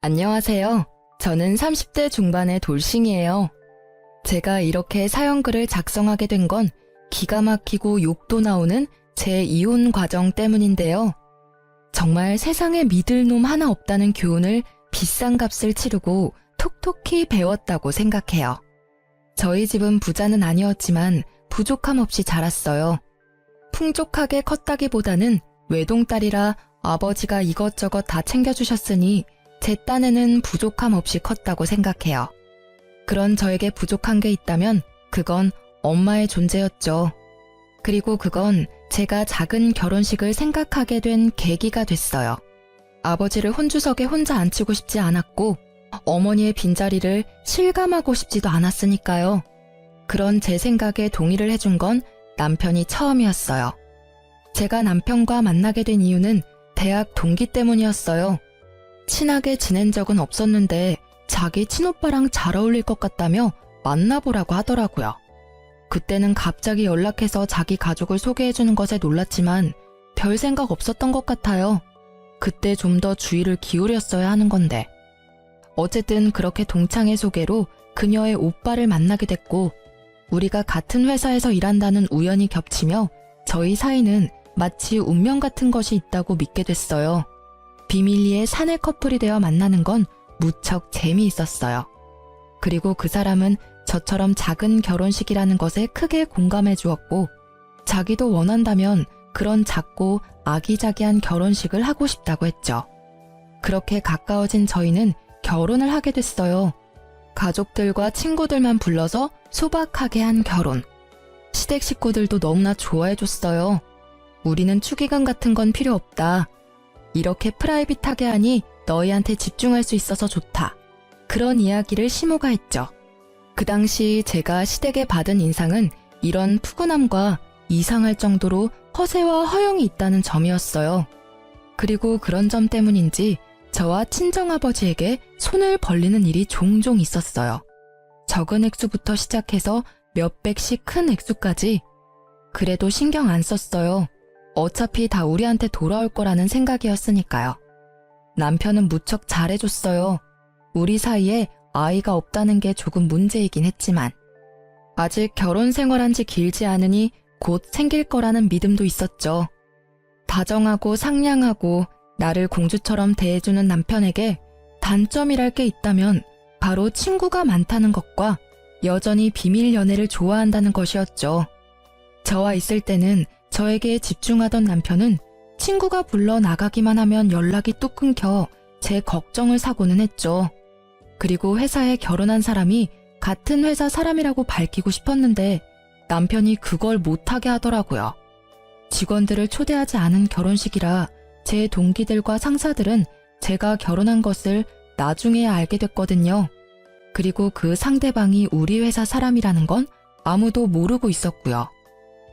안녕하세요. 저는 30대 중반의 돌싱이에요. 제가 이렇게 사연글을 작성하게 된 건 기가 막히고 욕도 나오는 제 이혼 과정 때문인데요. 정말 세상에 믿을 놈 하나 없다는 교훈을 비싼 값을 치르고 톡톡히 배웠다고 생각해요. 저희 집은 부자는 아니었지만 부족함 없이 자랐어요. 풍족하게 컸다기보다는 외동딸이라 아버지가 이것저것 다 챙겨주셨으니 제 딴에는 부족함 없이 컸다고 생각해요. 그런 저에게 부족한 게 있다면 그건 엄마의 존재였죠. 그리고 그건 제가 작은 결혼식을 생각하게 된 계기가 됐어요. 아버지를 혼주석에 혼자 앉히고 싶지 않았고 어머니의 빈자리를 실감하고 싶지도 않았으니까요. 그런 제 생각에 동의를 해준 건 남편이 처음이었어요. 제가 남편과 만나게 된 이유는 대학 동기 때문이었어요. 친하게 지낸 적은 없었는데 자기 친오빠랑 잘 어울릴 것 같다며 만나보라고 하더라고요. 그때는 갑자기 연락해서 자기 가족을 소개해주는 것에 놀랐지만 별 생각 없었던 것 같아요. 그때 좀 더 주의를 기울였어야 하는 건데. 어쨌든 그렇게 동창의 소개로 그녀의 오빠를 만나게 됐고 우리가 같은 회사에서 일한다는 우연이 겹치며 저희 사이는 마치 운명 같은 것이 있다고 믿게 됐어요. 비밀리에 사내 커플이 되어 만나는 건 무척 재미있었어요. 그리고 그 사람은 저처럼 작은 결혼식이라는 것에 크게 공감해 주었고 자기도 원한다면 그런 작고 아기자기한 결혼식을 하고 싶다고 했죠. 그렇게 가까워진 저희는 결혼을 하게 됐어요. 가족들과 친구들만 불러서 소박하게 한 결혼. 시댁 식구들도 너무나 좋아해 줬어요. 우리는 축의금 같은 건 필요 없다. 이렇게 프라이빗하게 하니 너희한테 집중할 수 있어서 좋다. 그런 이야기를 시모가 했죠. 그 당시 제가 시댁에 받은 인상은 이런 푸근함과 이상할 정도로 허세와 허영이 있다는 점이었어요. 그리고 그런 점 때문인지 저와 친정아버지에게 손을 벌리는 일이 종종 있었어요. 적은 액수부터 시작해서 몇백씩 큰 액수까지. 그래도 신경 안 썼어요. 어차피 다 우리한테 돌아올 거라는 생각이었으니까요. 남편은 무척 잘해줬어요. 우리 사이에 아이가 없다는 게 조금 문제이긴 했지만 아직 결혼 생활한 지 길지 않으니 곧 생길 거라는 믿음도 있었죠. 다정하고 상냥하고 나를 공주처럼 대해주는 남편에게 단점이랄 게 있다면 바로 친구가 많다는 것과 여전히 비밀 연애를 좋아한다는 것이었죠. 저와 있을 때는 저에게 집중하던 남편은 친구가 불러 나가기만 하면 연락이 뚝 끊겨 제 걱정을 사고는 했죠. 그리고 회사에 결혼한 사람이 같은 회사 사람이라고 밝히고 싶었는데 남편이 그걸 못하게 하더라고요. 직원들을 초대하지 않은 결혼식이라 제 동기들과 상사들은 제가 결혼한 것을 나중에야 알게 됐거든요. 그리고 그 상대방이 우리 회사 사람이라는 건 아무도 모르고 있었고요.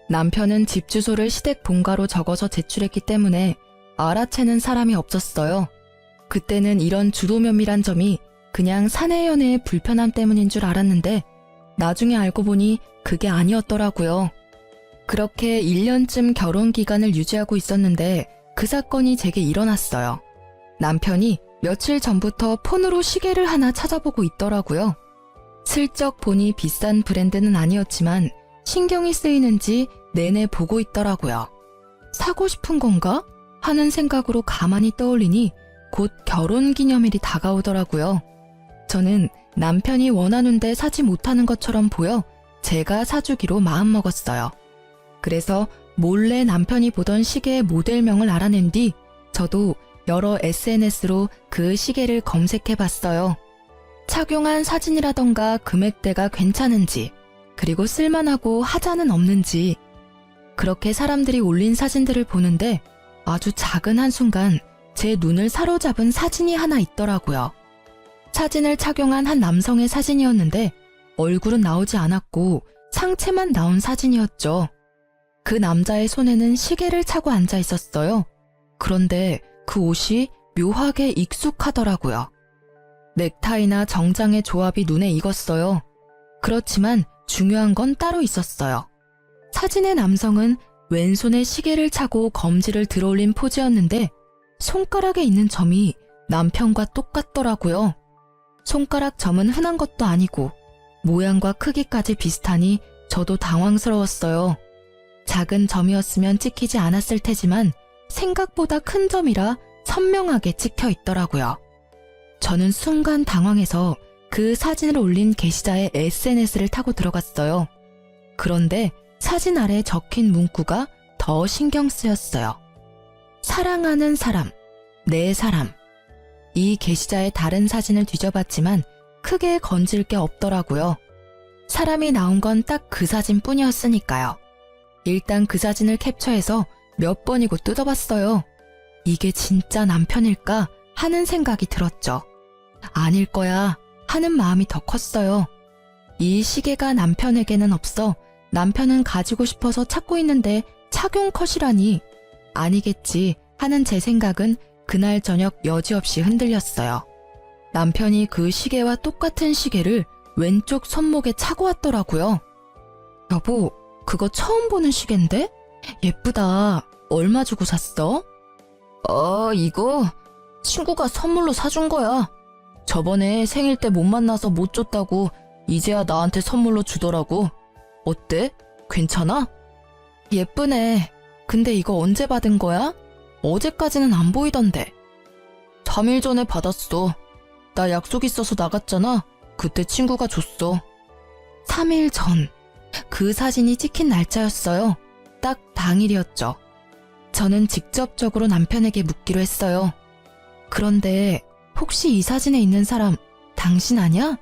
남편은 집 주소를 시댁 본가로 적어서 제출했기 때문에 알아채는 사람이 없었어요. 그때는 이런 주도면밀한 점이 그냥 사내 연애의 불편함 때문인 줄 알았는데 나중에 알고 보니 그게 아니었더라고요. 그렇게 1년쯤 결혼 기간을 유지하고 있었는데 그 사건이 제게 일어났어요. 남편이 며칠 전부터 폰으로 시계를 하나 찾아보고 있더라고요. 슬쩍 보니 비싼 브랜드는 아니었지만 신경이 쓰이는지 내내 보고 있더라고요. 사고 싶은 건가? 하는 생각으로 가만히 떠올리니 곧 결혼기념일이 다가오더라고요. 저는 남편이 원하는데 사지 못하는 것처럼 보여 제가 사주기로 마음먹었어요. 그래서 몰래 남편이 보던 시계의 모델명을 알아낸 뒤 저도 여러 SNS로 그 시계를 검색해봤어요. 착용한 사진이라던가 금액대가 괜찮은지 그리고 쓸만하고 하자는 없는지. 그렇게 사람들이 올린 사진들을 보는데 아주 작은 한순간 제 눈을 사로잡은 사진이 하나 있더라고요. 사진을 착용한 한 남성의 사진이었는데 얼굴은 나오지 않았고 상체만 나온 사진이었죠. 그 남자의 손에는 시계를 차고 앉아 있었어요. 그런데 그 옷이 묘하게 익숙하더라고요. 넥타이나 정장의 조합이 눈에 익었어요. 그렇지만 중요한 건 따로 있었어요. 사진의 남성은 왼손에 시계를 차고 검지를 들어올린 포즈였는데 손가락에 있는 점이 남편과 똑같더라고요. 손가락 점은 흔한 것도 아니고 모양과 크기까지 비슷하니 저도 당황스러웠어요. 작은 점이었으면 찍히지 않았을 테지만 생각보다 큰 점이라 선명하게 찍혀 있더라고요. 저는 순간 당황해서 그 사진을 올린 게시자의 SNS를 타고 들어갔어요. 그런데 사진 아래 적힌 문구가 더 신경 쓰였어요. 사랑하는 사람, 내 사람. 이 게시자의 다른 사진을 뒤져봤지만 크게 건질 게 없더라고요. 사람이 나온 건 딱 그 사진뿐이었으니까요. 일단 그 사진을 캡처해서 몇 번이고 뜯어봤어요. 이게 진짜 남편일까 하는 생각이 들었죠. 아닐 거야 하는 마음이 더 컸어요. 이 시계가 남편에게는 없어 남편은 가지고 싶어서 찾고 있는데 착용 컷이라니 아니겠지 하는 제 생각은 그날 저녁 여지없이 흔들렸어요. 남편이 그 시계와 똑같은 시계를 왼쪽 손목에 차고 왔더라고요. 여보, 그거 처음 보는 시계인데? 예쁘다. 얼마 주고 샀어? 이거 친구가 선물로 사준 거야. 저번에 생일 때 못 만나서 못 줬다고 이제야 나한테 선물로 주더라고. 어때? 괜찮아? 예쁘네. 근데 이거 언제 받은 거야? 어제까지는 안 보이던데. 3일 전에 받았어. 나 약속 있어서 나갔잖아. 그때 친구가 줬어. 3일 전. 그 사진이 찍힌 날짜였어요. 딱 당일이었죠. 저는 직접적으로 남편에게 묻기로 했어요. 그런데 혹시 이 사진에 있는 사람 당신 아냐?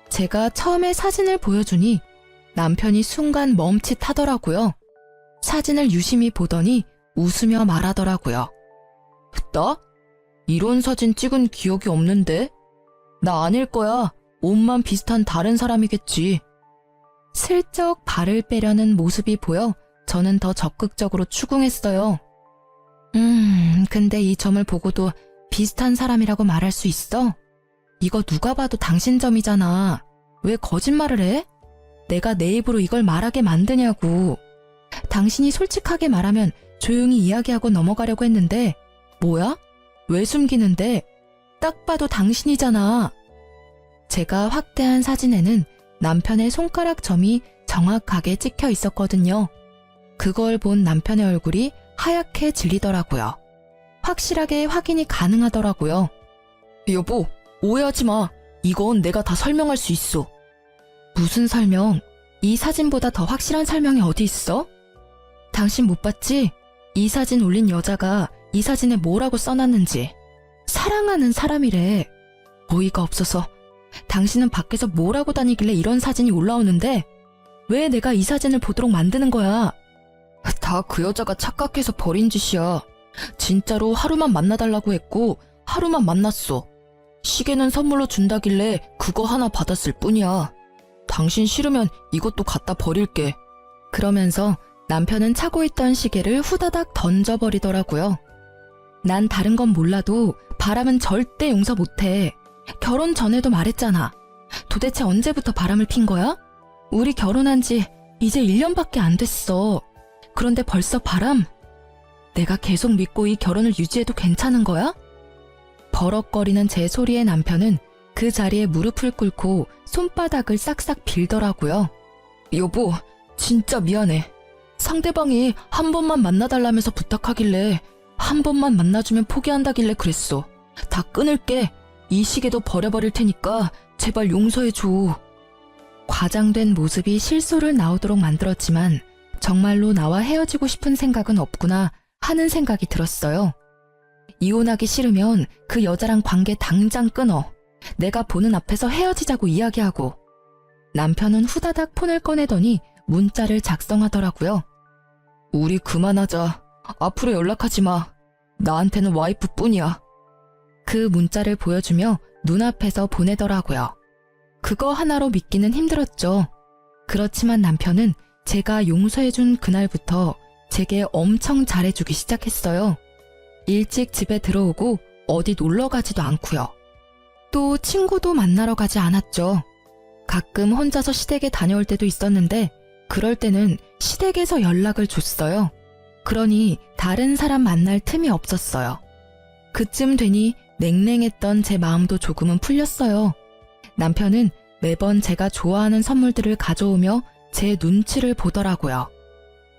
제가 처음에 사진을 보여주니 남편이 순간 멈칫하더라고요. 사진을 유심히 보더니 웃으며 말하더라고요. 나? 이런 사진 찍은 기억이 없는데? 나 아닐 거야. 옷만 비슷한 다른 사람이겠지. 슬쩍 발을 빼려는 모습이 보여 저는 더 적극적으로 추궁했어요. 근데 이 점을 보고도 비슷한 사람이라고 말할 수 있어? 이거 누가 봐도 당신 점이잖아. 왜 거짓말을 해? 내가 내 입으로 이걸 말하게 만드냐고. 당신이 솔직하게 말하면 조용히 이야기하고 넘어가려고 했는데 뭐야? 왜 숨기는데? 딱 봐도 당신이잖아. 제가 확대한 사진에는 남편의 손가락 점이 정확하게 찍혀 있었거든요. 그걸 본 남편의 얼굴이 하얗게 질리더라고요. 확실하게 확인이 가능하더라고요. 여보, 오해하지 마. 이건 내가 다 설명할 수 있어. 무슨 설명? 이 사진보다 더 확실한 설명이 어디 있어? 당신 못 봤지? 이 사진 올린 여자가 이 사진에 뭐라고 써놨는지. 사랑하는 사람이래. 어이가 없어서. 당신은 밖에서 뭘 하고 다니길래 이런 사진이 올라오는데 왜 내가 이 사진을 보도록 만드는 거야? 다 그 여자가 착각해서 버린 짓이야. 진짜로 하루만 만나달라고 했고 하루만 만났어. 시계는 선물로 준다길래 그거 하나 받았을 뿐이야. 당신 싫으면 이것도 갖다 버릴게. 그러면서 남편은 차고 있던 시계를 후다닥 던져버리더라고요. 난 다른 건 몰라도 바람은 절대 용서 못해. 결혼 전에도 말했잖아. 도대체 언제부터 바람을 핀 거야? 우리 결혼한 지 이제 1년밖에 안 됐어. 그런데 벌써 바람? 내가 계속 믿고 이 결혼을 유지해도 괜찮은 거야? 버럭거리는 제 소리에 남편은 그 자리에 무릎을 꿇고 손바닥을 싹싹 빌더라고요. 여보, 진짜 미안해. 상대방이 한 번만 만나달라면서 부탁하길래 한 번만 만나주면 포기한다길래 그랬어. 다 끊을게. 이 시계도 버려버릴 테니까 제발 용서해줘. 과장된 모습이 실소를 나오도록 만들었지만 정말로 나와 헤어지고 싶은 생각은 없구나 하는 생각이 들었어요. 이혼하기 싫으면 그 여자랑 관계 당장 끊어. 내가 보는 앞에서 헤어지자고 이야기하고. 남편은 후다닥 폰을 꺼내더니 문자를 작성하더라고요. 우리 그만하자. 앞으로 연락하지 마. 나한테는 와이프뿐이야. 그 문자를 보여주며 눈앞에서 보내더라고요. 그거 하나로 믿기는 힘들었죠. 그렇지만 남편은 제가 용서해준 그날부터 제게 엄청 잘해주기 시작했어요. 일찍 집에 들어오고 어디 놀러 가지도 않고요. 또 친구도 만나러 가지 않았죠. 가끔 혼자서 시댁에 다녀올 때도 있었는데 그럴 때는 시댁에서 연락을 줬어요. 그러니 다른 사람 만날 틈이 없었어요. 그쯤 되니 냉랭했던 제 마음도 조금은 풀렸어요. 남편은 매번 제가 좋아하는 선물들을 가져오며 제 눈치를 보더라고요.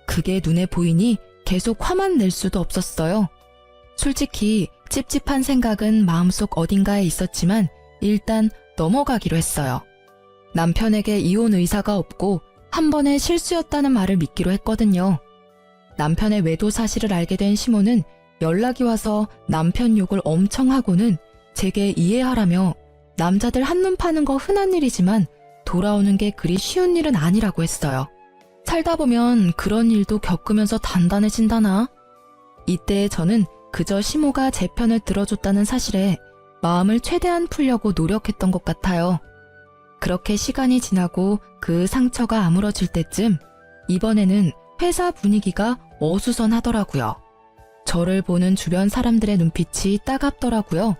그게 눈에 보이니 계속 화만 낼 수도 없었어요. 솔직히 찝찝한 생각은 마음속 어딘가에 있었지만 일단 넘어가기로 했어요. 남편에게 이혼 의사가 없고 한 번의 실수였다는 말을 믿기로 했거든요. 남편의 외도 사실을 알게 된 시모는 연락이 와서 남편 욕을 엄청 하고는 제게 이해하라며 남자들 한눈 파는 거 흔한 일이지만 돌아오는 게 그리 쉬운 일은 아니라고 했어요. 살다 보면 그런 일도 겪으면서 단단해진다나? 이때 저는 그저 시모가 제 편을 들어줬다는 사실에 마음을 최대한 풀려고 노력했던 것 같아요. 그렇게 시간이 지나고 그 상처가 아물어질 때쯤 이번에는 회사 분위기가 어수선하더라고요. 저를 보는 주변 사람들의 눈빛이 따갑더라고요.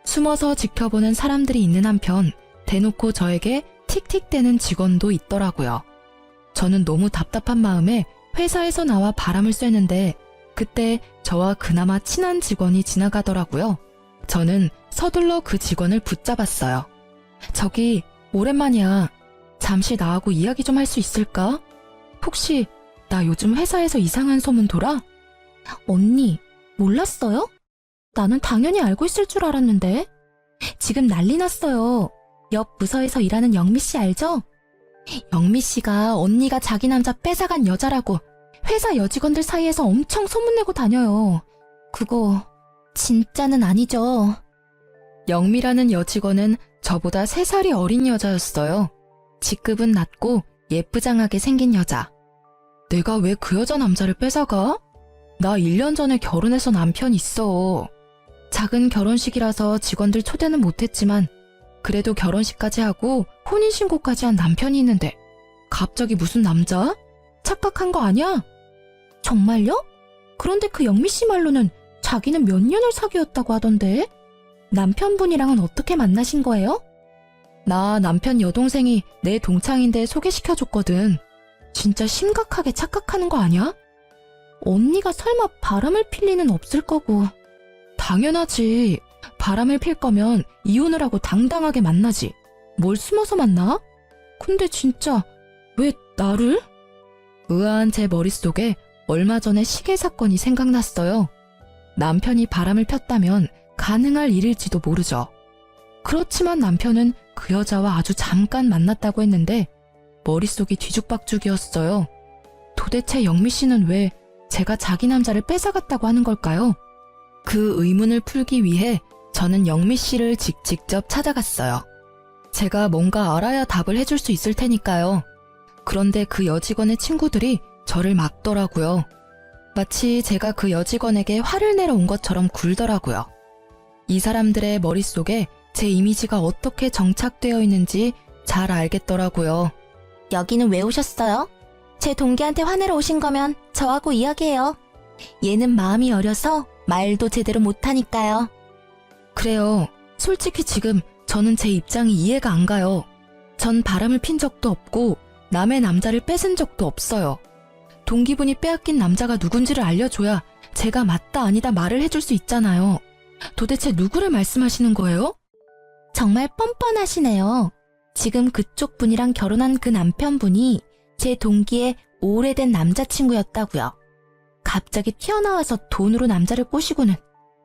숨어서 지켜보는 사람들이 있는 한편 대놓고 저에게 틱틱대는 직원도 있더라고요. 저는 너무 답답한 마음에 회사에서 나와 바람을 쐬는데 그때 저와 그나마 친한 직원이 지나가더라고요. 저는 서둘러 그 직원을 붙잡았어요. 저기 오랜만이야. 잠시 나하고 이야기 좀 할 수 있을까? 혹시 나 요즘 회사에서 이상한 소문 돌아? 언니, 몰랐어요? 나는 당연히 알고 있을 줄 알았는데. 지금 난리 났어요. 옆 부서에서 일하는 영미 씨 알죠? 영미 씨가 언니가 자기 남자 뺏어간 여자라고 회사 여직원들 사이에서 엄청 소문내고 다녀요. 그거 진짜는 아니죠. 영미라는 여직원은 저보다 3살이 어린 여자였어요. 직급은 낮고 예쁘장하게 생긴 여자. 내가 왜 그 여자 남자를 뺏어가? 나 1년 전에 결혼해서 남편 있어. 작은 결혼식이라서 직원들 초대는 못했지만 그래도 결혼식까지 하고 혼인신고까지 한 남편이 있는데 갑자기 무슨 남자? 착각한 거 아니야? 정말요? 그런데 그 영미 씨 말로는 자기는 몇 년을 사귀었다고 하던데 남편분이랑은 어떻게 만나신 거예요? 나 남편 여동생이 내 동창인데 소개시켜줬거든. 진짜 심각하게 착각하는 거 아니야? 언니가 설마 바람을 필 리는 없을 거고. 당연하지. 바람을 필 거면 이혼을 하고 당당하게 만나지. 뭘 숨어서 만나? 근데 진짜 왜 나를? 의아한 제 머릿속에 얼마 전에 시계 사건이 생각났어요. 남편이 바람을 폈다면 가능할 일일지도 모르죠. 그렇지만 남편은 그 여자와 아주 잠깐 만났다고 했는데 머릿속이 뒤죽박죽이었어요. 도대체 영미 씨는 왜 제가 자기 남자를 뺏어갔다고 하는 걸까요? 그 의문을 풀기 위해 저는 영미 씨를 직접 찾아갔어요. 제가 뭔가 알아야 답을 해줄 수 있을 테니까요. 그런데 그 여직원의 친구들이 저를 막더라고요. 마치 제가 그 여직원에게 화를 내러 온 것처럼 굴더라고요. 이 사람들의 머릿속에 제 이미지가 어떻게 정착되어 있는지 잘 알겠더라고요. 여기는 왜 오셨어요? 제 동기한테 화내러 오신 거면 저하고 이야기해요. 얘는 마음이 어려서 말도 제대로 못하니까요. 그래요. 솔직히 지금 저는 제 입장이 이해가 안 가요. 전 바람을 핀 적도 없고 남의 남자를 뺏은 적도 없어요. 동기분이 빼앗긴 남자가 누군지를 알려줘야 제가 맞다 아니다 말을 해줄 수 있잖아요. 도대체 누구를 말씀하시는 거예요? 정말 뻔뻔하시네요. 지금 그쪽 분이랑 결혼한 그 남편분이 제 동기의 오래된 남자친구였다고요. 갑자기 튀어나와서 돈으로 남자를 꼬시고는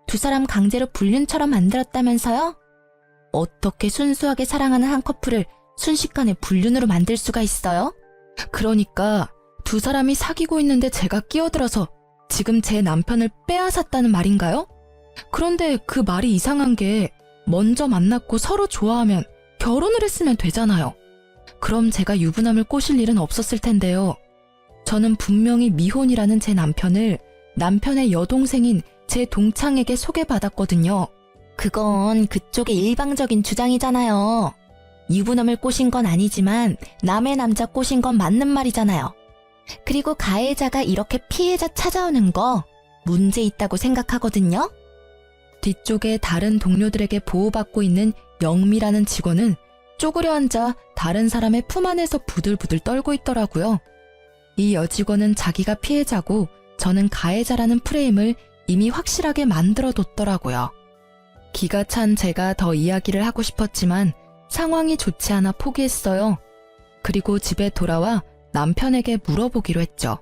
두 사람 강제로 불륜처럼 만들었다면서요? 어떻게 순수하게 사랑하는 한 커플을 순식간에 불륜으로 만들 수가 있어요? 그러니까 두 사람이 사귀고 있는데 제가 끼어들어서 지금 제 남편을 빼앗았다는 말인가요? 그런데 그 말이 이상한 게 먼저 만났고 서로 좋아하면 결혼을 했으면 되잖아요. 그럼 제가 유부남을 꼬실 일은 없었을 텐데요. 저는 분명히 미혼이라는 제 남편을 남편의 여동생인 제 동창에게 소개받았거든요. 그건 그쪽의 일방적인 주장이잖아요. 유부남을 꼬신 건 아니지만 남의 남자 꼬신 건 맞는 말이잖아요. 그리고 가해자가 이렇게 피해자 찾아오는 거 문제 있다고 생각하거든요. 뒤쪽에 다른 동료들에게 보호받고 있는 영미라는 직원은 쪼그려 앉아 다른 사람의 품 안에서 부들부들 떨고 있더라고요. 이 여직원은 자기가 피해자고 저는 가해자라는 프레임을 이미 확실하게 만들어뒀더라고요. 기가 찬 제가 더 이야기를 하고 싶었지만 상황이 좋지 않아 포기했어요. 그리고 집에 돌아와 남편에게 물어보기로 했죠.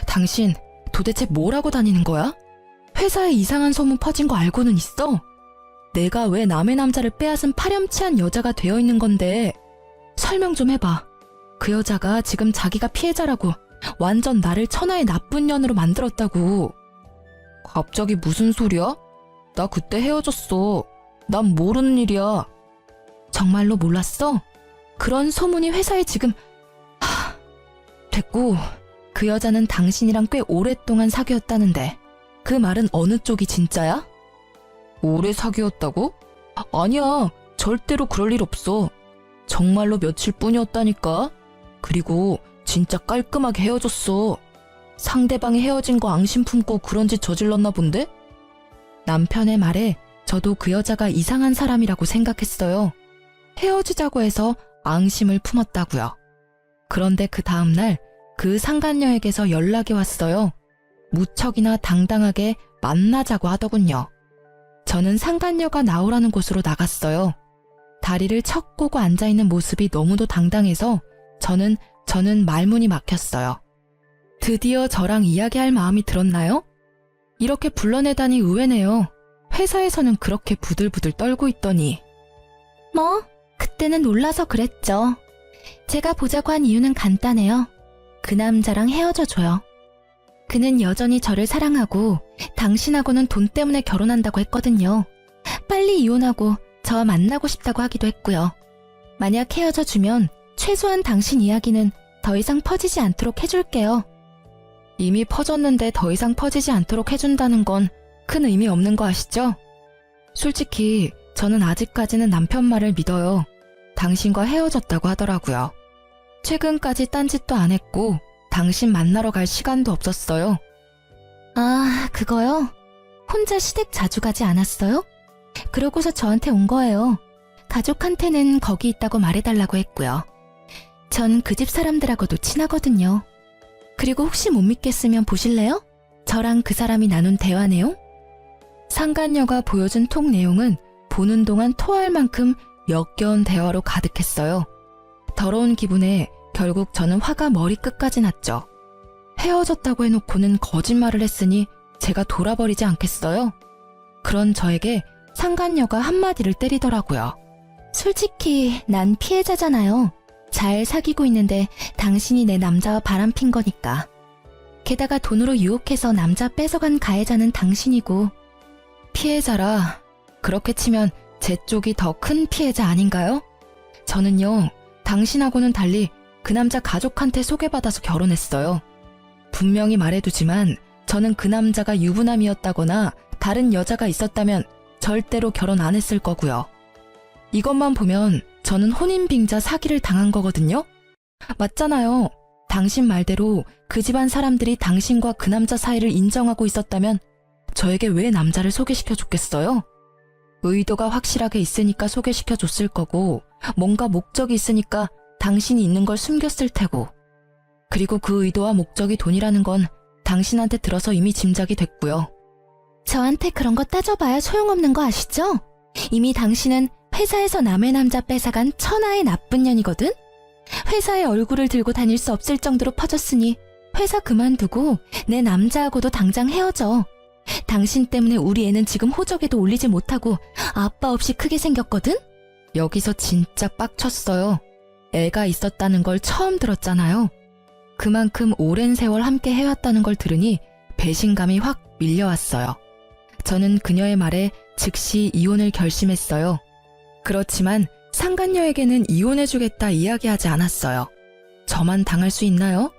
당신 도대체 뭘 하고 다니는 거야? 회사에 이상한 소문 퍼진 거 알고는 있어? 내가 왜 남의 남자를 빼앗은 파렴치한 여자가 되어 있는 건데 설명 좀 해봐. 그 여자가 지금 자기가 피해자라고 완전 나를 천하의 나쁜 년으로 만들었다고. 갑자기 무슨 소리야? 나 그때 헤어졌어. 난 모르는 일이야. 정말로 몰랐어? 그런 소문이 회사에 지금... 됐고, 그 여자는 당신이랑 꽤 오랫동안 사귀었다는데 그 말은 어느 쪽이 진짜야? 오래 사귀었다고? 아니야, 절대로 그럴 일 없어. 정말로 며칠 뿐이었다니까. 그리고 진짜 깔끔하게 헤어졌어. 상대방이 헤어진 거 앙심 품고 그런 짓 저질렀나 본데? 남편의 말에 저도 그 여자가 이상한 사람이라고 생각했어요. 헤어지자고 해서 앙심을 품었다고요. 그런데 그 다음날 그 상간녀에게서 연락이 왔어요. 무척이나 당당하게 만나자고 하더군요. 저는 상간녀가 나오라는 곳으로 나갔어요. 다리를 척 꼬고 앉아있는 모습이 너무도 당당해서 저는 말문이 막혔어요. 드디어 저랑 이야기할 마음이 들었나요? 이렇게 불러내다니 의외네요. 회사에서는 그렇게 부들부들 떨고 있더니. 뭐, 그때는 놀라서 그랬죠. 제가 보자고 한 이유는 간단해요. 그 남자랑 헤어져줘요. 그는 여전히 저를 사랑하고 당신하고는 돈 때문에 결혼한다고 했거든요. 빨리 이혼하고 저와 만나고 싶다고 하기도 했고요. 만약 헤어져주면 최소한 당신 이야기는 더 이상 퍼지지 않도록 해줄게요. 이미 퍼졌는데 더 이상 퍼지지 않도록 해준다는 건 큰 의미 없는 거 아시죠? 솔직히 저는 아직까지는 남편 말을 믿어요. 당신과 헤어졌다고 하더라고요. 최근까지 딴짓도 안 했고 당신 만나러 갈 시간도 없었어요. 아, 그거요? 혼자 시댁 자주 가지 않았어요? 그러고서 저한테 온 거예요. 가족한테는 거기 있다고 말해달라고 했고요. 전 그 집 사람들하고도 친하거든요. 그리고 혹시 못 믿겠으면 보실래요? 저랑 그 사람이 나눈 대화 내용? 상간녀가 보여준 톡 내용은 보는 동안 토할 만큼 역겨운 대화로 가득했어요. 더러운 기분에 결국 저는 화가 머리끝까지 났죠. 헤어졌다고 해놓고는 거짓말을 했으니 제가 돌아버리지 않겠어요? 그런 저에게 상간녀가 한마디를 때리더라고요. 솔직히 난 피해자잖아요. 잘 사귀고 있는데 당신이 내 남자와 바람핀 거니까. 게다가 돈으로 유혹해서 남자 뺏어간 가해자는 당신이고. 피해자라 그렇게 치면 제 쪽이 더 큰 피해자 아닌가요? 저는요, 당신하고는 달리 그 남자 가족한테 소개받아서 결혼했어요. 분명히 말해두지만 저는 그 남자가 유부남이었다거나 다른 여자가 있었다면 절대로 결혼 안 했을 거고요. 이것만 보면 저는 혼인빙자 사기를 당한 거거든요? 맞잖아요. 당신 말대로 그 집안 사람들이 당신과 그 남자 사이를 인정하고 있었다면 저에게 왜 남자를 소개시켜줬겠어요? 의도가 확실하게 있으니까 소개시켜줬을 거고 뭔가 목적이 있으니까 당신이 있는 걸 숨겼을 테고 그리고 그 의도와 목적이 돈이라는 건 당신한테 들어서 이미 짐작이 됐고요. 저한테 그런 거 따져봐야 소용없는 거 아시죠? 이미 당신은 회사에서 남의 남자 뺏어간 천하의 나쁜 년이거든? 회사에 얼굴을 들고 다닐 수 없을 정도로 퍼졌으니 회사 그만두고 내 남자하고도 당장 헤어져. 당신 때문에 우리 애는 지금 호적에도 올리지 못하고 아빠 없이 크게 생겼거든? 여기서 진짜 빡쳤어요. 애가 있었다는 걸 처음 들었잖아요. 그만큼 오랜 세월 함께 해왔다는 걸 들으니 배신감이 확 밀려왔어요. 저는 그녀의 말에 즉시 이혼을 결심했어요. 그렇지만 상간녀에게는 이혼해주겠다 이야기하지 않았어요. 저만 당할 수 있나요?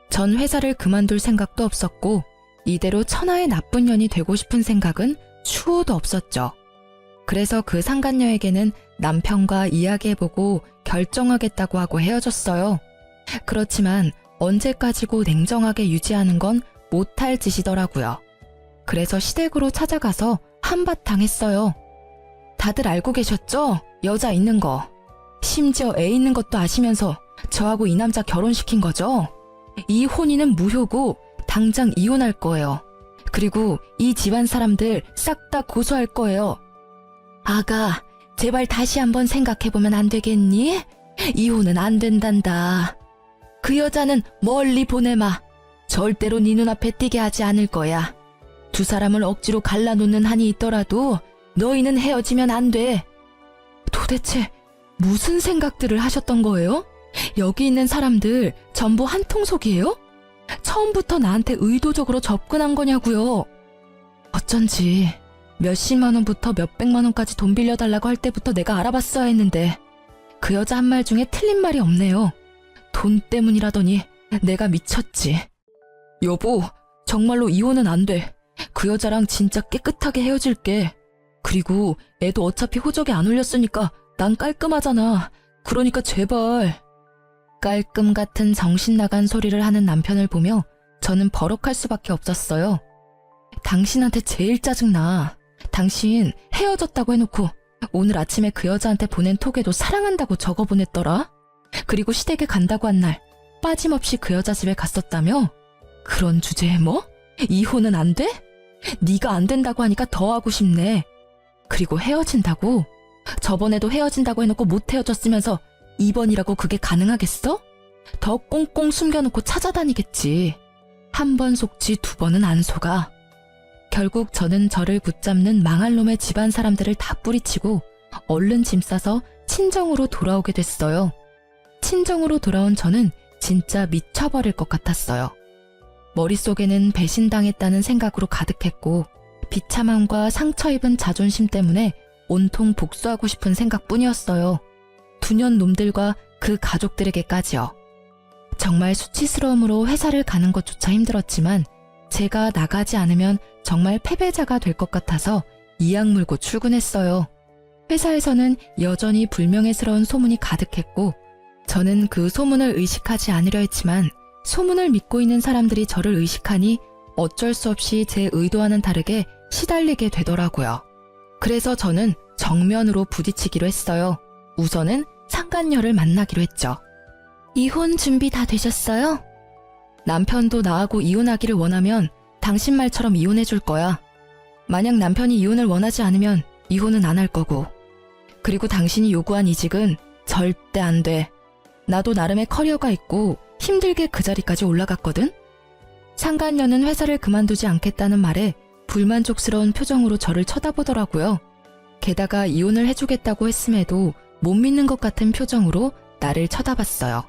전 회사를 그만둘 생각도 없었고 이대로 천하의 나쁜 년이 되고 싶은 생각은 추호도 없었죠. 그래서 그 상간녀에게는 남편과 이야기해보고 결정하겠다고 하고 헤어졌어요. 그렇지만 언제까지고 냉정하게 유지하는 건 못할 짓이더라고요. 그래서 시댁으로 찾아가서 한바탕 했어요. 다들 알고 계셨죠? 여자 있는 거. 심지어 애 있는 것도 아시면서 저하고 이 남자 결혼시킨 거죠? 이 혼인은 무효고 당장 이혼할 거예요. 그리고 이 집안 사람들 싹 다 고소할 거예요. 아가, 제발 다시 한번 생각해보면 안 되겠니? 이혼은 안 된단다. 그 여자는 멀리 보내마. 절대로 네 눈앞에 띄게 하지 않을 거야. 두 사람을 억지로 갈라놓는 한이 있더라도 너희는 헤어지면 안 돼. 도대체 무슨 생각들을 하셨던 거예요? 여기 있는 사람들 전부 한통속이에요? 처음부터 나한테 의도적으로 접근한 거냐고요? 어쩐지 몇십만 원부터 몇백만 원까지 돈 빌려달라고 할 때부터 내가 알아봤어야 했는데 그 여자 한 말 중에 틀린 말이 없네요. 돈 때문이라더니 내가 미쳤지. 여보, 정말로 이혼은 안 돼. 그 여자랑 진짜 깨끗하게 헤어질게. 그리고 애도 어차피 호적에 안 올렸으니까 난 깔끔하잖아. 그러니까 제발. 깔끔 같은 정신 나간 소리를 하는 남편을 보며 저는 버럭할 수밖에 없었어요. 당신한테 제일 짜증나. 당신 헤어졌다고 해놓고 오늘 아침에 그 여자한테 보낸 톡에도 사랑한다고 적어보냈더라. 그리고 시댁에 간다고 한 날 빠짐없이 그 여자 집에 갔었다며? 그런 주제에 뭐? 이혼은 안 돼? 네가 안 된다고 하니까 더 하고 싶네. 그리고 헤어진다고? 저번에도 헤어진다고 해놓고 못 헤어졌으면서 이번이라고 그게 가능하겠어? 더 꽁꽁 숨겨놓고 찾아다니겠지. 한 번 속지 두 번은 안 속아. 결국 저는 저를 붙잡는 망할 놈의 집안 사람들을 다 뿌리치고 얼른 짐 싸서 친정으로 돌아오게 됐어요. 친정으로 돌아온 저는 진짜 미쳐버릴 것 같았어요. 머릿속에는 배신당했다는 생각으로 가득했고 비참함과 상처 입은 자존심 때문에 온통 복수하고 싶은 생각뿐이었어요. 두년 놈들과 그 가족들에게까지요. 정말 수치스러움으로 회사를 가는 것조차 힘들었지만 제가 나가지 않으면 정말 패배자가 될 것 같아서 이악 물고 출근했어요. 회사에서는 여전히 불명예스러운 소문이 가득했고 저는 그 소문을 의식하지 않으려 했지만 소문을 믿고 있는 사람들이 저를 의식하니 어쩔 수 없이 제 의도와는 다르게 시달리게 되더라고요. 그래서 저는 정면으로 부딪히기로 했어요. 우선은 상간녀를 만나기로 했죠. 이혼 준비 다 되셨어요? 남편도 나하고 이혼하기를 원하면 당신 말처럼 이혼해줄 거야. 만약 남편이 이혼을 원하지 않으면 이혼은 안 할 거고. 그리고 당신이 요구한 이직은 절대 안 돼. 나도 나름의 커리어가 있고 힘들게 그 자리까지 올라갔거든? 상간녀는 회사를 그만두지 않겠다는 말에 불만족스러운 표정으로 저를 쳐다보더라고요. 게다가 이혼을 해주겠다고 했음에도 못 믿는 것 같은 표정으로 나를 쳐다봤어요.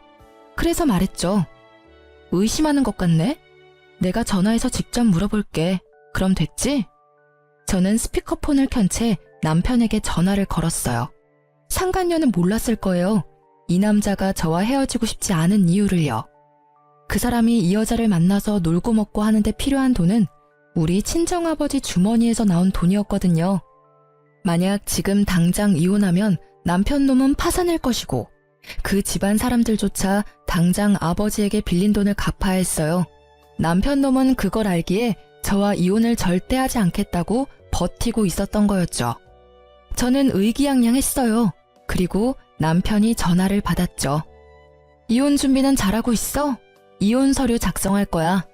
그래서 말했죠. 의심하는 것 같네? 내가 전화해서 직접 물어볼게. 그럼 됐지? 저는 스피커폰을 켠 채 남편에게 전화를 걸었어요. 상간녀는 몰랐을 거예요. 이 남자가 저와 헤어지고 싶지 않은 이유를요. 그 사람이 이 여자를 만나서 놀고 먹고 하는데 필요한 돈은 우리 친정아버지 주머니에서 나온 돈이었거든요. 만약 지금 당장 이혼하면 남편 놈은 파산할 것이고 그 집안 사람들조차 당장 아버지에게 빌린 돈을 갚아야 했어요. 남편 놈은 그걸 알기에 저와 이혼을 절대 하지 않겠다고 버티고 있었던 거였죠. 저는 의기양양했어요. 그리고 남편이 전화를 받았죠. 이혼 준비는 잘하고 있어? 이혼 서류 작성할 거야.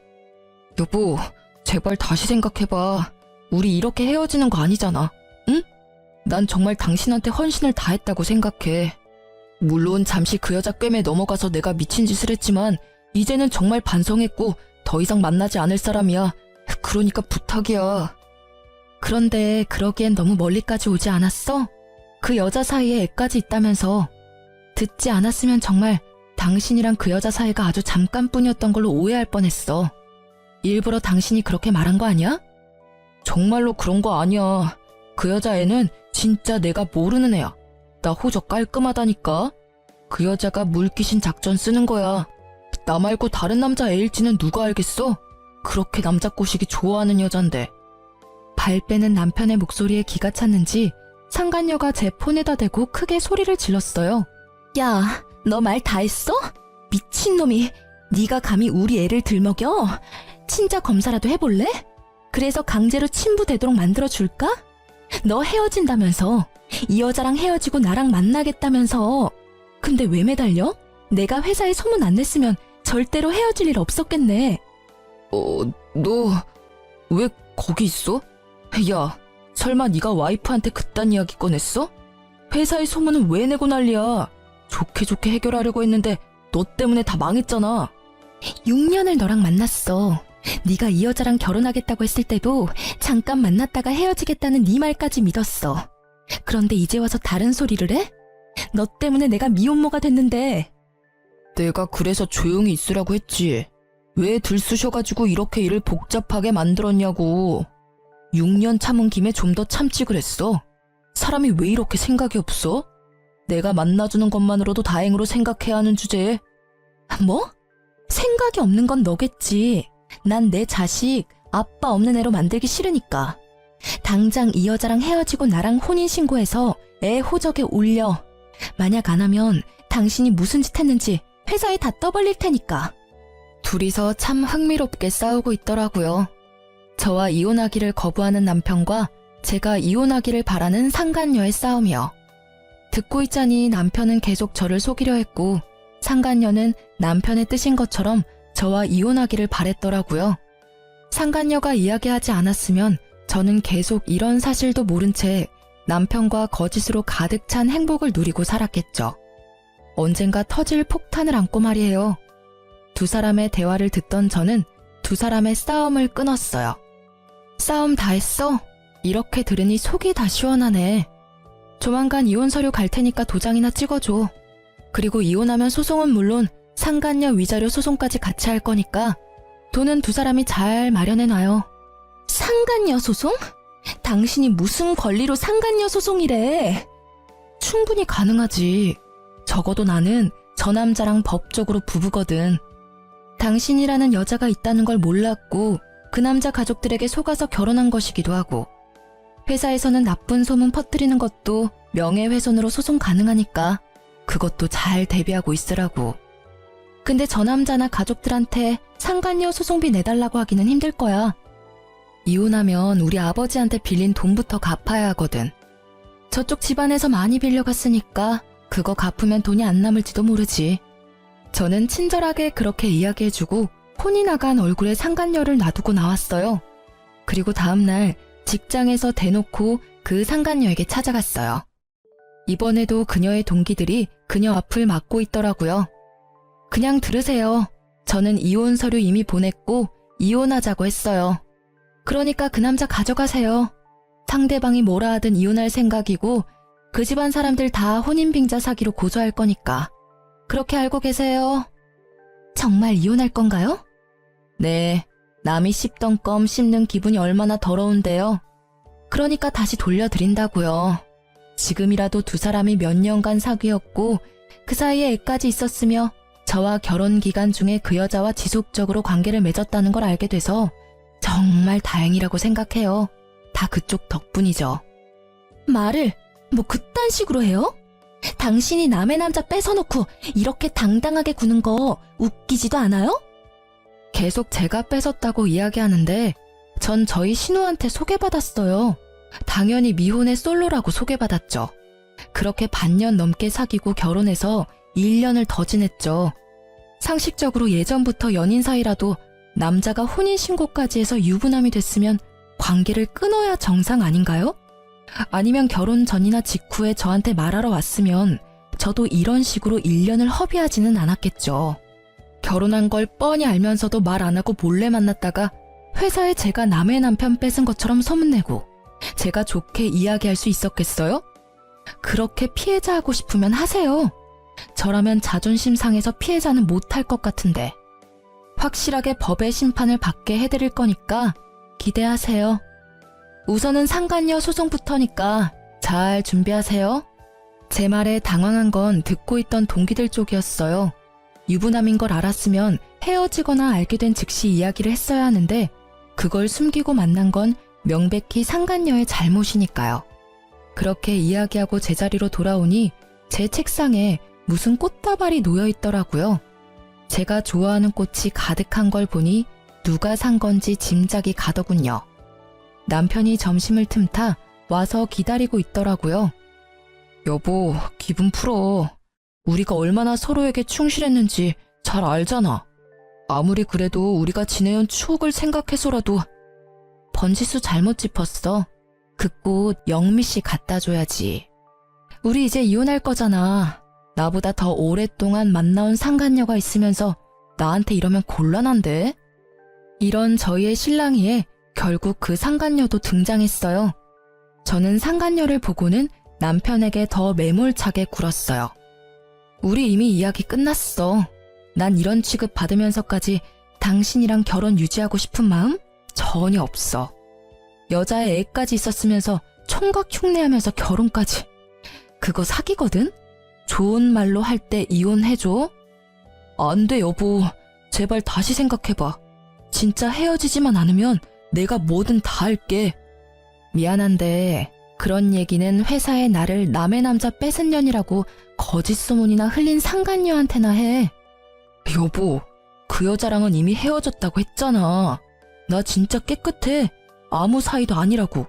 여보, 제발 다시 생각해봐. 우리 이렇게 헤어지는 거 아니잖아. 응? 난 정말 당신한테 헌신을 다했다고 생각해. 물론 잠시 그 여자 꿰매 넘어가서 내가 미친 짓을 했지만 이제는 정말 반성했고 더 이상 만나지 않을 사람이야. 그러니까 부탁이야. 그런데 그러기엔 너무 멀리까지 오지 않았어? 그 여자 사이에 애까지 있다면서. 듣지 않았으면 정말 당신이랑 그 여자 사이가 아주 잠깐뿐이었던 걸로 오해할 뻔했어. 일부러 당신이 그렇게 말한 거 아니야? 정말로 그런 거 아니야. 그 여자애는 진짜 내가 모르는 애야. 나 호적 깔끔하다니까. 그 여자가 물귀신 작전 쓰는 거야. 나 말고 다른 남자 애일지는 누가 알겠어? 그렇게 남자 꼬시기 좋아하는 여잔데. 발 빼는 남편의 목소리에 기가 찼는지 상간녀가 제 폰에다 대고 크게 소리를 질렀어요. 야, 너 말 다 했어? 미친놈이. 네가 감히 우리 애를 들먹여? 친자 검사라도 해볼래? 그래서 강제로 친부되도록 만들어줄까? 너 헤어진다면서. 이 여자랑 헤어지고 나랑 만나겠다면서. 근데 왜 매달려? 내가 회사에 소문 안 냈으면 절대로 헤어질 일 없었겠네. 너 왜 거기 있어? 야, 설마 네가 와이프한테 그딴 이야기 꺼냈어? 회사의 소문은 왜 내고 난리야? 좋게 좋게 해결하려고 했는데 너 때문에 다 망했잖아. 6년을 너랑 만났어. 네가 이 여자랑 결혼하겠다고 했을 때도 잠깐 만났다가 헤어지겠다는 네 말까지 믿었어. 그런데 이제 와서 다른 소리를 해? 너 때문에 내가 미혼모가 됐는데. 내가 그래서 조용히 있으라고 했지. 왜 들쑤셔가지고 이렇게 일을 복잡하게 만들었냐고. 6년 참은 김에 좀 더 참지 그랬어. 사람이 왜 이렇게 생각이 없어? 내가 만나주는 것만으로도 다행으로 생각해야 하는 주제에. 뭐? 생각이 없는 건 너겠지. 난 내 자식 아빠 없는 애로 만들기 싫으니까. 당장 이 여자랑 헤어지고 나랑 혼인신고해서 애 호적에 올려. 만약 안 하면 당신이 무슨 짓 했는지 회사에 다 떠벌릴 테니까. 둘이서 참 흥미롭게 싸우고 있더라고요. 저와 이혼하기를 거부하는 남편과 제가 이혼하기를 바라는 상간녀의 싸움이요. 듣고 있자니 남편은 계속 저를 속이려 했고 상간녀는 남편의 뜻인 것처럼 저와 이혼하기를 바랬더라고요. 상간녀가 이야기하지 않았으면 저는 계속 이런 사실도 모른 채 남편과 거짓으로 가득 찬 행복을 누리고 살았겠죠. 언젠가 터질 폭탄을 안고 말이에요. 두 사람의 대화를 듣던 저는 두 사람의 싸움을 끊었어요. 싸움 다 했어? 이렇게 들으니 속이 다 시원하네. 조만간 이혼 서류 갈 테니까 도장이나 찍어줘. 그리고 이혼하면 소송은 물론 상간녀 위자료 소송까지 같이 할 거니까 돈은 두 사람이 잘 마련해놔요. 상간녀 소송? 당신이 무슨 권리로 상간녀 소송이래? 충분히 가능하지. 적어도 나는 저 남자랑 법적으로 부부거든. 당신이라는 여자가 있다는 걸 몰랐고 그 남자 가족들에게 속아서 결혼한 것이기도 하고 회사에서는 나쁜 소문 퍼뜨리는 것도 명예훼손으로 소송 가능하니까 그것도 잘 대비하고 있으라고. 근데 저 남자나 가족들한테 상간녀 소송비 내달라고 하기는 힘들 거야. 이혼하면 우리 아버지한테 빌린 돈부터 갚아야 하거든. 저쪽 집안에서 많이 빌려갔으니까 그거 갚으면 돈이 안 남을지도 모르지. 저는 친절하게 그렇게 이야기해주고 혼이 나간 얼굴에 상간녀를 놔두고 나왔어요. 그리고 다음날 직장에서 대놓고 그 상간녀에게 찾아갔어요. 이번에도 그녀의 동기들이 그녀 앞을 막고 있더라고요. 그냥 들으세요. 저는 이혼 서류 이미 보냈고 이혼하자고 했어요. 그러니까 그 남자 가져가세요. 상대방이 뭐라 하든 이혼할 생각이고 그 집안 사람들 다 혼인빙자 사기로 고소할 거니까. 그렇게 알고 계세요. 정말 이혼할 건가요? 네, 남이 씹던 껌 씹는 기분이 얼마나 더러운데요. 그러니까 다시 돌려드린다고요. 지금이라도 두 사람이 몇 년간 사귀었고 그 사이에 애까지 있었으며 저와 결혼 기간 중에 그 여자와 지속적으로 관계를 맺었다는 걸 알게 돼서 정말 다행이라고 생각해요. 다 그쪽 덕분이죠. 말을 뭐 그딴 식으로 해요? 당신이 남의 남자 뺏어놓고 이렇게 당당하게 구는 거 웃기지도 않아요? 계속 제가 뺏었다고 이야기하는데 전 저희 신우한테 소개받았어요. 당연히 미혼의 솔로라고 소개받았죠. 그렇게 반년 넘게 사귀고 결혼해서 1년을 더 지냈죠. 상식적으로 예전부터 연인 사이라도 남자가 혼인신고까지 해서 유부남이 됐으면 관계를 끊어야 정상 아닌가요? 아니면 결혼 전이나 직후에 저한테 말하러 왔으면 저도 이런 식으로 1년을 허비하지는 않았겠죠. 결혼한 걸 뻔히 알면서도 말 안 하고 몰래 만났다가 회사에 제가 남의 남편 뺏은 것처럼 소문내고 제가 좋게 이야기할 수 있었겠어요? 그렇게 피해자 하고 싶으면 하세요. 저라면 자존심 상해서 피해자는 못할 것 같은데. 확실하게 법의 심판을 받게 해드릴 거니까 기대하세요. 우선은 상간녀 소송부터니까 잘 준비하세요. 제 말에 당황한 건 듣고 있던 동기들 쪽이었어요. 유부남인 걸 알았으면 헤어지거나 알게 된 즉시 이야기를 했어야 하는데 그걸 숨기고 만난 건 명백히 상간녀의 잘못이니까요. 그렇게 이야기하고 제자리로 돌아오니 제 책상에 무슨 꽃다발이 놓여 있더라고요. 제가 좋아하는 꽃이 가득한 걸 보니 누가 산 건지 짐작이 가더군요. 남편이 점심을 틈타 와서 기다리고 있더라고요. 여보, 기분 풀어. 우리가 얼마나 서로에게 충실했는지 잘 알잖아. 아무리 그래도 우리가 지내온 추억을 생각해서라도. 번지수 잘못 짚었어. 그 꽃 영미 씨 갖다 줘야지. 우리 이제 이혼할 거잖아. 나보다 더 오랫동안 만나온 상간녀가 있으면서 나한테 이러면 곤란한데? 이런 저희의 실랑이에 결국 그 상간녀도 등장했어요. 저는 상간녀를 보고는 남편에게 더 매몰차게 굴었어요. 우리 이미 이야기 끝났어. 난 이런 취급 받으면서까지 당신이랑 결혼 유지하고 싶은 마음 전혀 없어. 여자의 애까지 있었으면서 총각 흉내하면서 결혼까지. 그거 사기거든? 좋은 말로 할 때 이혼해줘. 안 돼, 여보. 제발 다시 생각해봐. 진짜 헤어지지만 않으면 내가 뭐든 다 할게. 미안한데 그런 얘기는 회사에 나를 남의 남자 뺏은 년이라고 거짓 소문이나 흘린 상간녀한테나 해. 여보, 그 여자랑은 이미 헤어졌다고 했잖아. 나 진짜 깨끗해. 아무 사이도 아니라고.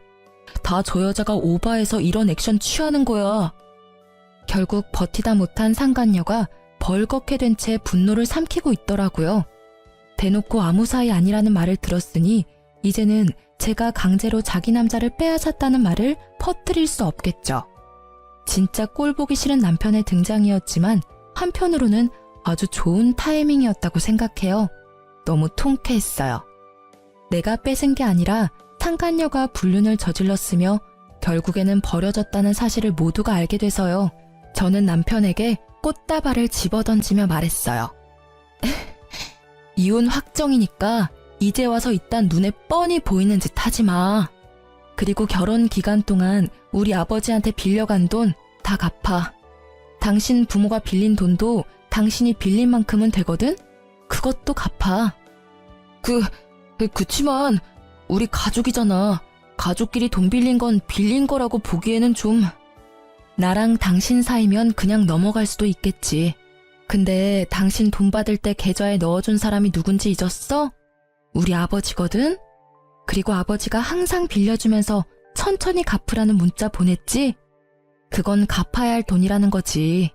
다 저 여자가 오바해서 이런 액션 취하는 거야. 결국 버티다 못한 상간녀가 벌겋게 된 채 분노를 삼키고 있더라고요. 대놓고 아무 사이 아니라는 말을 들었으니 이제는 제가 강제로 자기 남자를 빼앗았다는 말을 퍼뜨릴 수 없겠죠. 진짜 꼴보기 싫은 남편의 등장이었지만 한편으로는 아주 좋은 타이밍이었다고 생각해요. 너무 통쾌했어요. 내가 뺏은 게 아니라 상간녀가 불륜을 저질렀으며 결국에는 버려졌다는 사실을 모두가 알게 돼서요. 저는 남편에게 꽃다발을 집어던지며 말했어요. 이혼 확정이니까 이제 와서 이딴 눈에 뻔히 보이는 짓 하지 마. 그리고 결혼 기간 동안 우리 아버지한테 빌려간 돈 다 갚아. 당신 부모가 빌린 돈도 당신이 빌린 만큼은 되거든? 그것도 갚아. 그치만 우리 가족이잖아. 가족끼리 돈 빌린 건 빌린 거라고 보기에는 좀... 나랑 당신 사이면 그냥 넘어갈 수도 있겠지. 근데 당신 돈 받을 때 계좌에 넣어준 사람이 누군지 잊었어? 우리 아버지거든? 그리고 아버지가 항상 빌려주면서 천천히 갚으라는 문자 보냈지? 그건 갚아야 할 돈이라는 거지.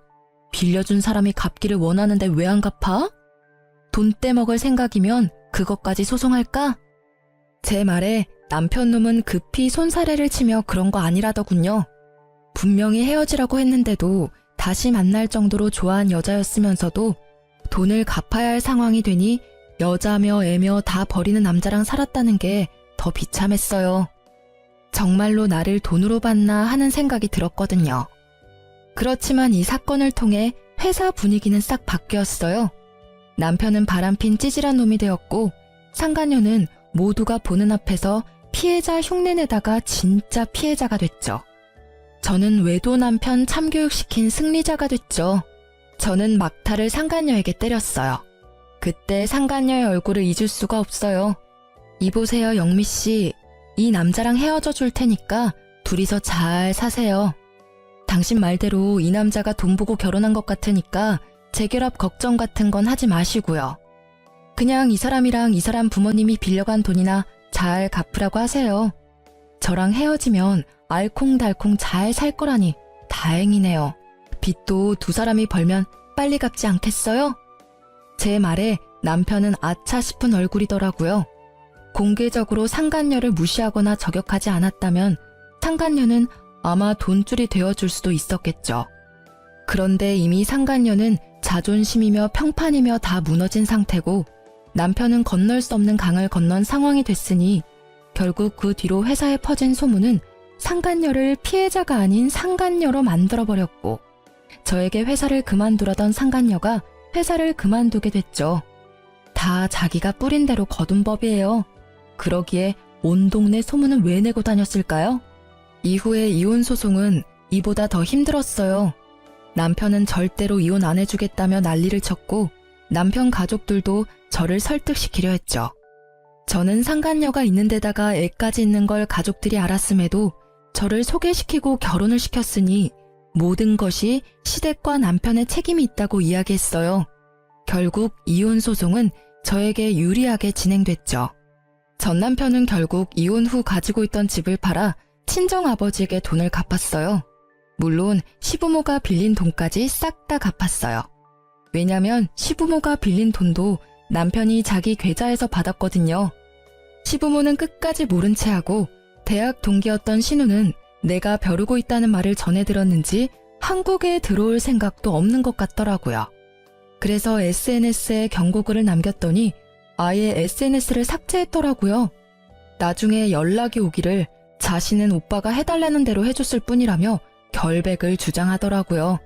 빌려준 사람이 갚기를 원하는데 왜 안 갚아? 돈 떼먹을 생각이면 그것까지 소송할까? 제 말에 남편 놈은 급히 손사래를 치며 그런 거 아니라더군요. 분명히 헤어지라고 했는데도 다시 만날 정도로 좋아한 여자였으면서도 돈을 갚아야 할 상황이 되니 여자며 애며 다 버리는 남자랑 살았다는 게 더 비참했어요. 정말로 나를 돈으로 봤나 하는 생각이 들었거든요. 그렇지만 이 사건을 통해 회사 분위기는 싹 바뀌었어요. 남편은 바람핀 찌질한 놈이 되었고 상간녀는 모두가 보는 앞에서 피해자 흉내내다가 진짜 피해자가 됐죠. 저는 외도 남편 참교육시킨 승리자가 됐죠. 저는 막타를 상간녀에게 때렸어요. 그때 상간녀의 얼굴을 잊을 수가 없어요. 이보세요, 영미씨. 이 남자랑 헤어져 줄 테니까 둘이서 잘 사세요. 당신 말대로 이 남자가 돈 보고 결혼한 것 같으니까 재결합 걱정 같은 건 하지 마시고요. 그냥 이 사람이랑 이 사람 부모님이 빌려간 돈이나 잘 갚으라고 하세요. 저랑 헤어지면 알콩달콩 잘 살 거라니 다행이네요. 빚도 두 사람이 벌면 빨리 갚지 않겠어요? 제 말에 남편은 아차 싶은 얼굴이더라고요. 공개적으로 상간녀를 무시하거나 저격하지 않았다면 상간녀는 아마 돈줄이 되어줄 수도 있었겠죠. 그런데 이미 상간녀는 자존심이며 평판이며 다 무너진 상태고 남편은 건널 수 없는 강을 건넌 상황이 됐으니 결국 그 뒤로 회사에 퍼진 소문은 상간녀를 피해자가 아닌 상간녀로 만들어버렸고 저에게 회사를 그만두라던 상간녀가 회사를 그만두게 됐죠. 다 자기가 뿌린 대로 거둔 법이에요. 그러기에 온 동네 소문은 왜 내고 다녔을까요? 이후에 이혼 소송은 이보다 더 힘들었어요. 남편은 절대로 이혼 안 해주겠다며 난리를 쳤고 남편 가족들도 저를 설득시키려 했죠. 저는 상간녀가 있는 데다가 애까지 있는 걸 가족들이 알았음에도 저를 소개시키고 결혼을 시켰으니 모든 것이 시댁과 남편의 책임이 있다고 이야기했어요. 결국 이혼 소송은 저에게 유리하게 진행됐죠. 전 남편은 결국 이혼 후 가지고 있던 집을 팔아 친정아버지에게 돈을 갚았어요. 물론 시부모가 빌린 돈까지 싹 다 갚았어요. 왜냐면 시부모가 빌린 돈도 남편이 자기 계좌에서 받았거든요. 시부모는 끝까지 모른 채 하고 대학 동기였던 신우는 내가 벼르고 있다는 말을 전해 들었는지 한국에 들어올 생각도 없는 것 같더라고요. 그래서 SNS에 경고글을 남겼더니 아예 SNS를 삭제했더라고요. 나중에 연락이 오기를 자신은 오빠가 해달라는 대로 해줬을 뿐이라며 결백을 주장하더라고요.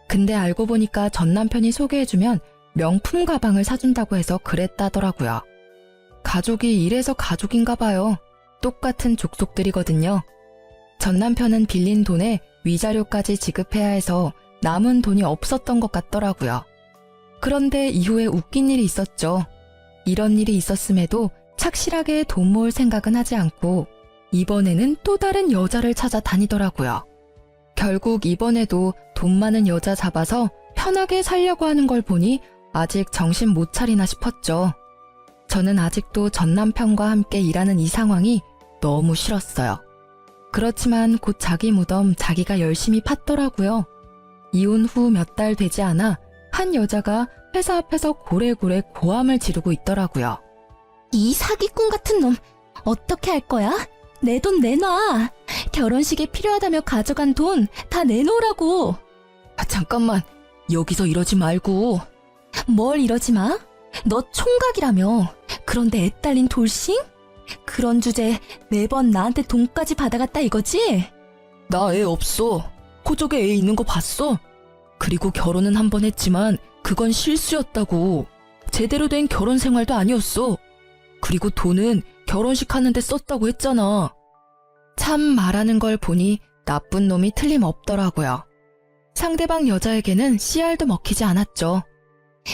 근데 알고 보니까 전 남편이 소개해주면 명품 가방을 사준다고 해서 그랬다더라고요. 가족이 이래서 가족인가 봐요. 똑같은 족속들이거든요. 전 남편은 빌린 돈에 위자료까지 지급해야 해서 남은 돈이 없었던 것 같더라고요. 그런데 이후에 웃긴 일이 있었죠. 이런 일이 있었음에도 착실하게 돈 모을 생각은 하지 않고 이번에는 또 다른 여자를 찾아 다니더라고요. 결국 이번에도 돈 많은 여자 잡아서 편하게 살려고 하는 걸 보니 아직 정신 못 차리나 싶었죠. 저는 아직도 전 남편과 함께 일하는 이 상황이 너무 싫었어요. 그렇지만 곧 자기 무덤 자기가 열심히 팠더라고요. 이혼 후 몇 달 되지 않아 한 여자가 회사 앞에서 고래고래 고함을 지르고 있더라고요. 이 사기꾼 같은 놈, 어떻게 할 거야? 내 돈 내놔. 결혼식에 필요하다며 가져간 돈 다 내놓으라고. 잠깐만, 여기서 이러지 말고. 뭘 이러지 마? 너 총각이라며. 그런데 애 딸린 돌싱? 그런 주제에 매번 나한테 돈까지 받아갔다 이거지? 나 애 없어. 호적에 애 있는 거 봤어? 그리고 결혼은 한 번 했지만 그건 실수였다고. 제대로 된 결혼 생활도 아니었어. 그리고 돈은 결혼식 하는데 썼다고 했잖아. 참 말하는 걸 보니 나쁜 놈이 틀림없더라고요. 상대방 여자에게는 씨알도 먹히지 않았죠.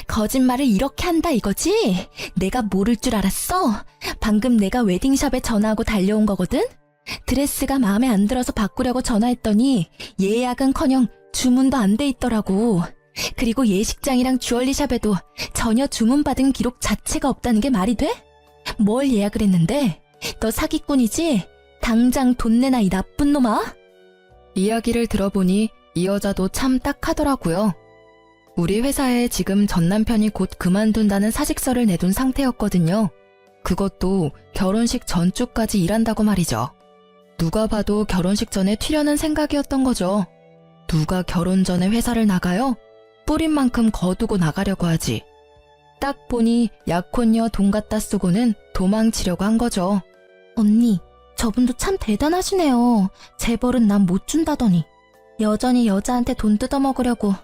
거짓말을 이렇게 한다 이거지? 내가 모를 줄 알았어? 방금 내가 웨딩샵에 전화하고 달려온 거거든? 드레스가 마음에 안 들어서 바꾸려고 전화했더니 예약은커녕 주문도 안 돼 있더라고. 그리고 예식장이랑 주얼리샵에도 전혀 주문받은 기록 자체가 없다는 게 말이 돼? 뭘 예약을 했는데? 너 사기꾼이지? 당장 돈 내놔 이 나쁜 놈아? 이야기를 들어보니 이 여자도 참 딱하더라고요. 우리 회사에 지금 전 남편이 곧 그만둔다는 사직서를 내둔 상태였거든요. 그것도 결혼식 전주까지 일한다고 말이죠. 누가 봐도 결혼식 전에 튀려는 생각이었던 거죠. 누가 결혼 전에 회사를 나가요? 뿌린 만큼 거두고 나가려고 하지. 딱 보니 약혼녀 돈 갖다 쓰고는 도망치려고 한 거죠. 언니, 저분도 참 대단하시네요. 재벌은 난 못 준다더니. 여전히 여자한테 돈 뜯어먹으려고.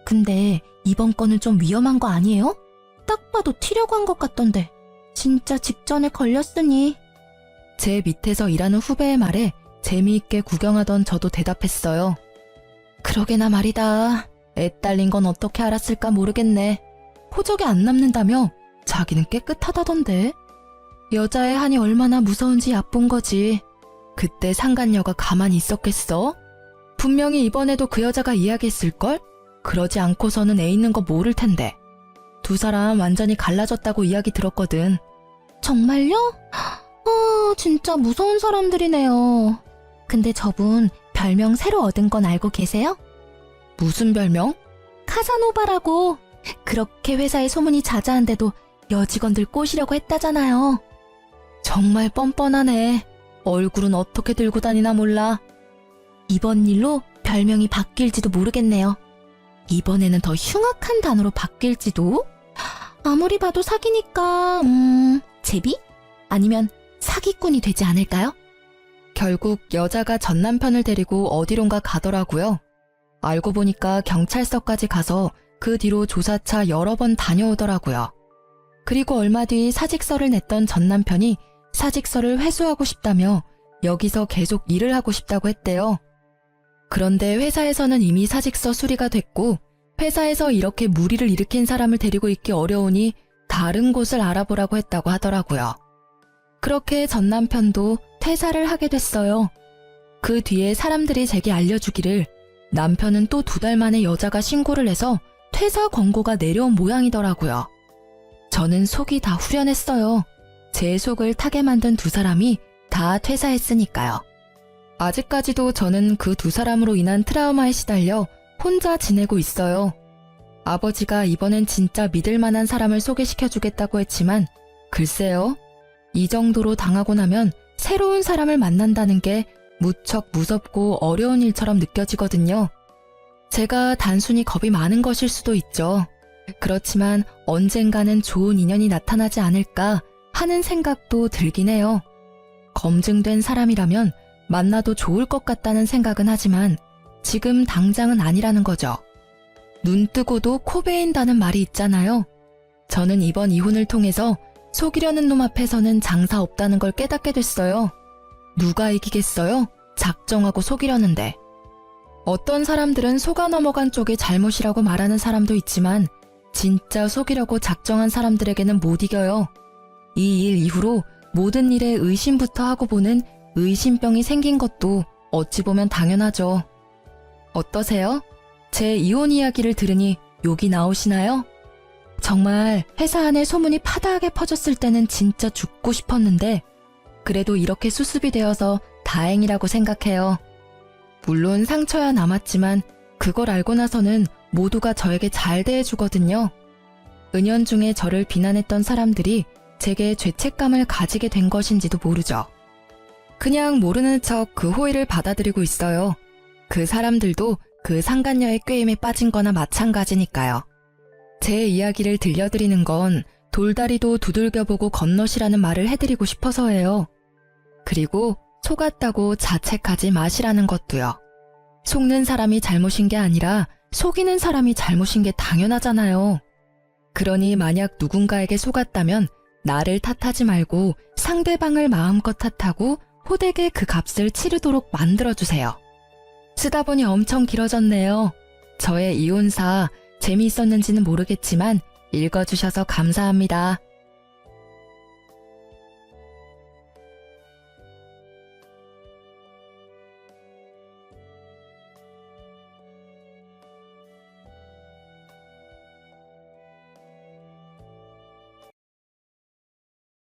근데 이번 건은 좀 위험한 거 아니에요? 딱 봐도 튀려고 한 것 같던데. 진짜 직전에 걸렸으니. 제 밑에서 일하는 후배의 말에 재미있게 구경하던 저도 대답했어요. 그러게나 말이다. 애 딸린 건 어떻게 알았을까 모르겠네. 호적에 안 남는다며 자기는 깨끗하다던데. 여자의 한이 얼마나 무서운지 얕본 거지. 그때 상간녀가 가만히 있었겠어? 분명히 이번에도 그 여자가 이야기했을걸? 그러지 않고서는 애 있는 거 모를 텐데. 두 사람 완전히 갈라졌다고 이야기 들었거든. 정말요? 진짜 무서운 사람들이네요. 근데 저분 별명 새로 얻은 건 알고 계세요? 무슨 별명? 카사노바라고. 그렇게 회사에 소문이 자자한데도 여직원들 꼬시려고 했다잖아요. 정말 뻔뻔하네. 얼굴은 어떻게 들고 다니나 몰라. 이번 일로 별명이 바뀔지도 모르겠네요. 이번에는 더 흉악한 단어로 바뀔지도? 아무리 봐도 사기니까 제비? 아니면 사기꾼이 되지 않을까요? 결국 여자가 전 남편을 데리고 어디론가 가더라고요. 알고 보니까 경찰서까지 가서 그 뒤로 조사차 여러 번 다녀오더라고요. 그리고 얼마 뒤 사직서를 냈던 전 남편이 사직서를 회수하고 싶다며 여기서 계속 일을 하고 싶다고 했대요. 그런데 회사에서는 이미 사직서 수리가 됐고 회사에서 이렇게 무리를 일으킨 사람을 데리고 있기 어려우니 다른 곳을 알아보라고 했다고 하더라고요. 그렇게 전 남편도 퇴사를 하게 됐어요. 그 뒤에 사람들이 제게 알려주기를 남편은 또 2달 만에 여자가 신고를 해서 퇴사 권고가 내려온 모양이더라고요. 저는 속이 다 후련했어요. 제 속을 타게 만든 두 사람이 다 퇴사했으니까요. 아직까지도 저는 그 두 사람으로 인한 트라우마에 시달려 혼자 지내고 있어요. 아버지가 이번엔 진짜 믿을 만한 사람을 소개시켜주겠다고 했지만 글쎄요. 이 정도로 당하고 나면 새로운 사람을 만난다는 게 무척 무섭고 어려운 일처럼 느껴지거든요. 제가 단순히 겁이 많은 것일 수도 있죠. 그렇지만 언젠가는 좋은 인연이 나타나지 않을까 하는 생각도 들긴 해요. 검증된 사람이라면 만나도 좋을 것 같다는 생각은 하지만 지금 당장은 아니라는 거죠. 눈 뜨고도 코 베인다는 말이 있잖아요. 저는 이번 이혼을 통해서 속이려는 놈 앞에서는 장사 없다는 걸 깨닫게 됐어요. 누가 이기겠어요? 작정하고 속이려는데. 어떤 사람들은 속아 넘어간 쪽이 잘못이라고 말하는 사람도 있지만 진짜 속이려고 작정한 사람들에게는 못 이겨요. 이 일 이후로 모든 일에 의심부터 하고 보는 의심병이 생긴 것도 어찌 보면 당연하죠. 어떠세요? 제 이혼 이야기를 들으니 욕이 나오시나요? 정말 회사 안에 소문이 파다하게 퍼졌을 때는 진짜 죽고 싶었는데 그래도 이렇게 수습이 되어서 다행이라고 생각해요. 물론 상처야 남았지만 그걸 알고 나서는 모두가 저에게 잘 대해주거든요. 은연중에 저를 비난했던 사람들이 제게 죄책감을 가지게 된 것인지도 모르죠. 그냥 모르는 척 그 호의를 받아들이고 있어요. 그 사람들도 그 상간녀의 꾀임에 빠진 거나 마찬가지니까요. 제 이야기를 들려드리는 건 돌다리도 두들겨보고 건너시라는 말을 해드리고 싶어서예요. 그리고 속았다고 자책하지 마시라는 것도요. 속는 사람이 잘못인 게 아니라 속이는 사람이 잘못인 게 당연하잖아요. 그러니 만약 누군가에게 속았다면 나를 탓하지 말고 상대방을 마음껏 탓하고 호되게 그 값을 치르도록 만들어주세요. 쓰다 보니 엄청 길어졌네요. 저의 이혼사 재미있었는지는 모르겠지만 읽어주셔서 감사합니다.